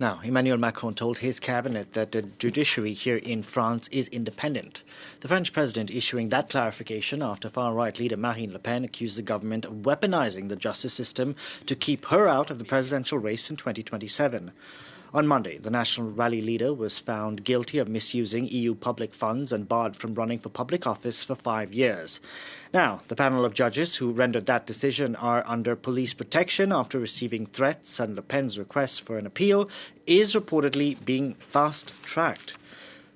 Now, Emmanuel Macron told his cabinet that the judiciary here in France is independent. The French president issuing that clarification after far-right leader Marine Le Pen accused the government of weaponizing the justice system to keep her out of the presidential race in 2027. On Monday, the National Rally leader was found guilty of misusing EU public funds and barred from running for public office for 5 years. Now, the panel of judges who rendered that decision are under police protection after receiving threats, and Le Pen's request for an appeal is reportedly being fast-tracked.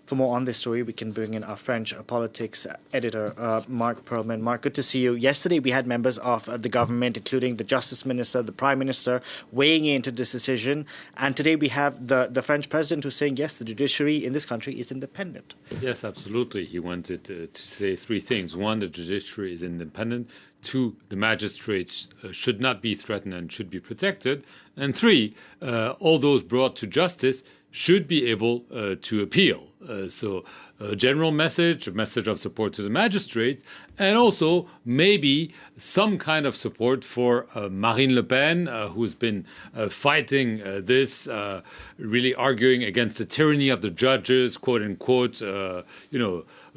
For more on this story, we can bring in our French politics editor, Mark Perlman. Mark, good to see you. Yesterday, we had members of the government, including the Justice Minister, the Prime Minister, weighing into this decision. And today we have the French president who's saying, yes, the judiciary in this country is independent. Yes, absolutely. He wanted to say three things. One, the judiciary is independent. Two, the magistrates should not be threatened and should be protected. And three, all those brought to justice should be able to appeal. So a general message, a message of support to the magistrates, and also maybe some kind of support for Marine Le Pen, who's been fighting this, really arguing against the tyranny of the judges, quote unquote, a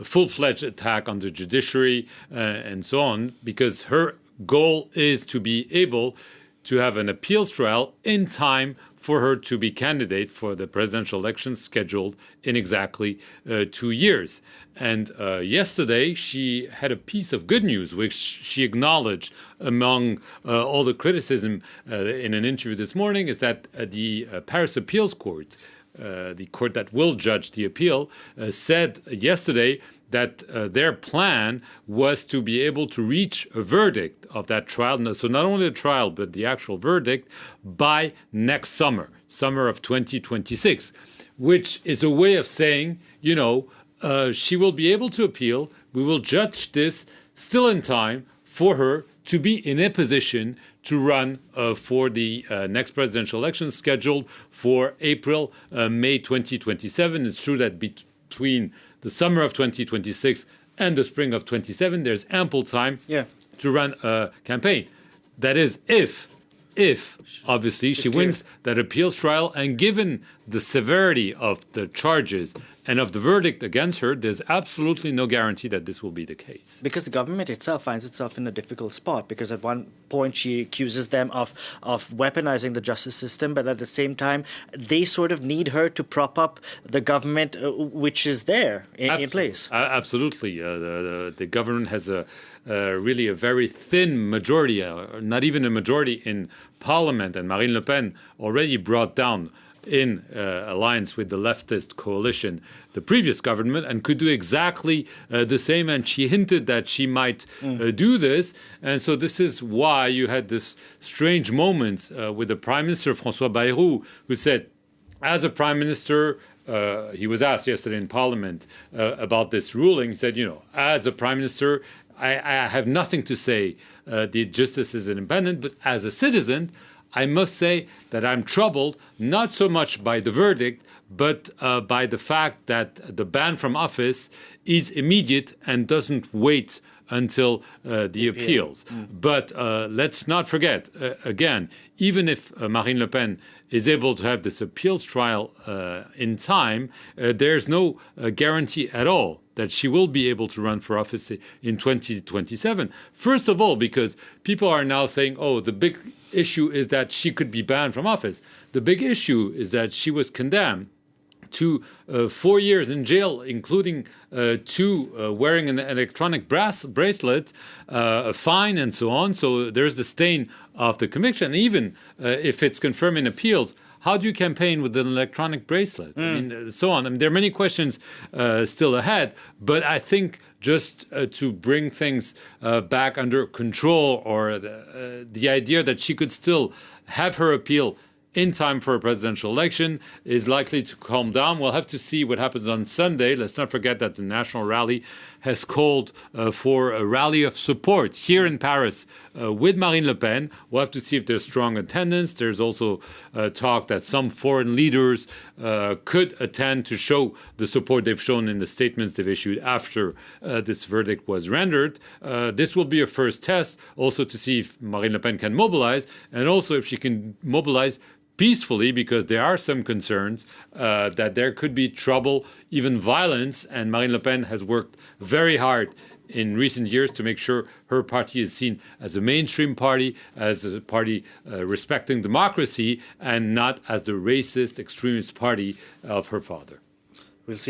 full-fledged attack on the judiciary and so on, because her goal is to be able to have an appeals trial in time for her to be candidate for the presidential election scheduled in exactly 2 years. And yesterday, she had a piece of good news, which she acknowledged among all the criticism in an interview this morning, is that the Paris Appeals Court, the court that will judge the appeal, said yesterday that their plan was to be able to reach a verdict of that trial. So not only the trial, but the actual verdict by next summer of 2026, which is a way of saying, she will be able to appeal. We will judge this still in time for her to be in a position to run for the next presidential election scheduled for April, May 2027. It's true that between the summer of 2026 and the spring of 27, there's ample time to run a campaign. That is, if obviously she wins that appeals trial, and given the severity of the charges and of the verdict against her, there's absolutely no guarantee that this will be the case. Because the government itself finds itself in a difficult spot, because at one point she accuses them of weaponizing the justice system, but at the same time, they sort of need her to prop up the government which is there in place. Absolutely. The government has really a very thin majority, not even a majority in parliament, and Marine Le Pen already brought down in alliance with the leftist coalition, the previous government, and could do exactly the same. And she hinted that she might do this. And so this is why you had this strange moment with the Prime Minister, François Bayrou, who said, as a Prime Minister, he was asked yesterday in Parliament about this ruling. He said, as a Prime Minister, I have nothing to say. The justice is independent, but as a citizen, I must say that I'm troubled not so much by the verdict, but by the fact that the ban from office is immediate and doesn't wait until the appeals. But let's not forget, again, even if Marine Le Pen is able to have this appeals trial in time, there's no guarantee at all that she will be able to run for office in 2027. First of all, because people are now saying, the big issue is that she could be banned from office. The big issue is that she was condemned to 4 years in jail, including wearing an electronic bracelet, a fine, and so on. So there's the stain of the conviction. Even if it's confirmed in appeals, how do you campaign with an electronic bracelet? I mean, so on. I mean, there are many questions still ahead, but I think just to bring things back under control, or the idea that she could still have her appeal in time for a presidential election is likely to calm down. We'll have to see what happens on Sunday. Let's not forget that the National Rally has called for a rally of support here in Paris with Marine Le Pen. We'll have to see if there's strong attendance. There's also talk that some foreign leaders could attend to show the support they've shown in the statements they've issued after this verdict was rendered. This will be a first test also to see if Marine Le Pen can mobilize, and also if she can mobilize peacefully, because there are some concerns that there could be trouble, even violence. And Marine Le Pen has worked very hard in recent years to make sure her party is seen as a mainstream party, as a party respecting democracy, and not as the racist extremist party of her father. We'll see.